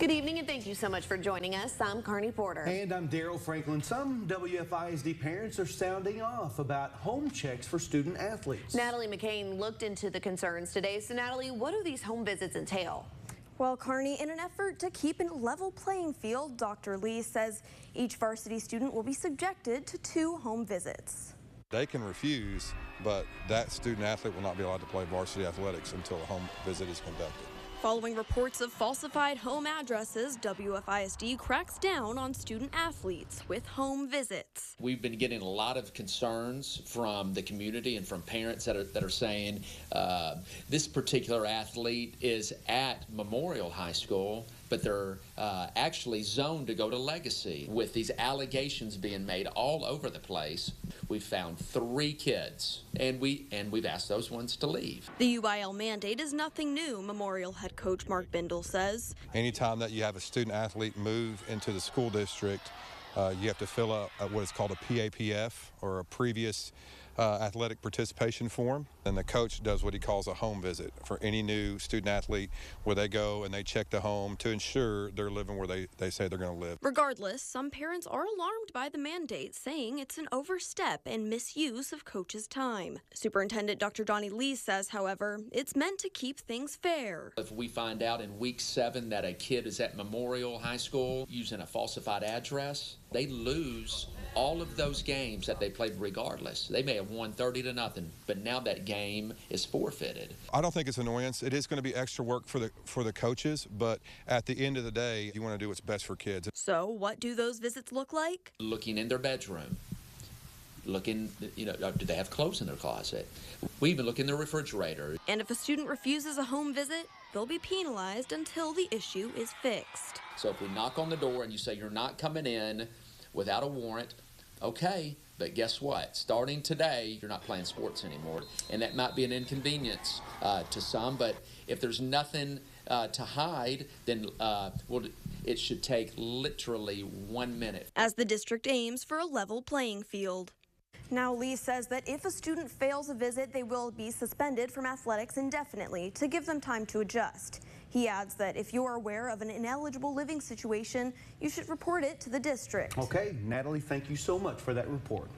Good evening and thank you so much for joining us. I'm Carney Porter. And I'm Daryl Franklin. Some WFISD parents are sounding off about home checks for student athletes. Natalie McCain looked into the concerns today. So Natalie, what do these home visits entail? Well, Carney, in an effort to keep a level playing field, Dr. Lee says each varsity student will be subjected to 2 home visits. They can refuse, but that student athlete will not be allowed to play varsity athletics until a home visit is conducted. Following reports of falsified home addresses, WFISD cracks down on student athletes with home visits. We've been getting a lot of concerns from the community and from parents that are saying this particular athlete is at Memorial High School, but they're actually zoned to go to Legacy. With these allegations being made all over the place, we found 3 kids, and we've asked those ones to leave. The UIL mandate is nothing new, Memorial head coach Mark Bindle says. Anytime that you have a student athlete move into the school district, you have to fill out what is called a PAPF, or a previous athletic participation form. And the coach does what he calls a home visit for any new student athlete, where they go and they check the home to ensure they're living where they say they're going to live. Regardless, some parents are alarmed by the mandate, saying it's an overstep and misuse of coaches' time. Superintendent Dr. Donnie Lee says, however, it's meant to keep things fair. If we find out in week 7 that a kid is at Memorial High School using a falsified address, they lose all of those games that they played regardless. They may have won 30-0, but now that game is forfeited. I don't think it's annoyance. It is going to be extra work for the coaches, but at the end of the day, you want to do what's best for kids. So what do those visits look like? Looking in their bedroom, looking, do they have clothes in their closet? We even look in their refrigerator. And if a student refuses a home visit, they'll be penalized until the issue is fixed. So if we knock on the door and you say you're not coming in without a warrant, okay, but guess what? Starting today, you're not playing sports anymore. And that might be an inconvenience to some, but if there's nothing to hide, then it should take literally 1 minute. As the district aims for a level playing field. Now, Lee says that if a student fails a visit, they will be suspended from athletics indefinitely to give them time to adjust. He adds that if you're aware of an ineligible living situation, you should report it to the district. Okay, Natalie, thank you so much for that report.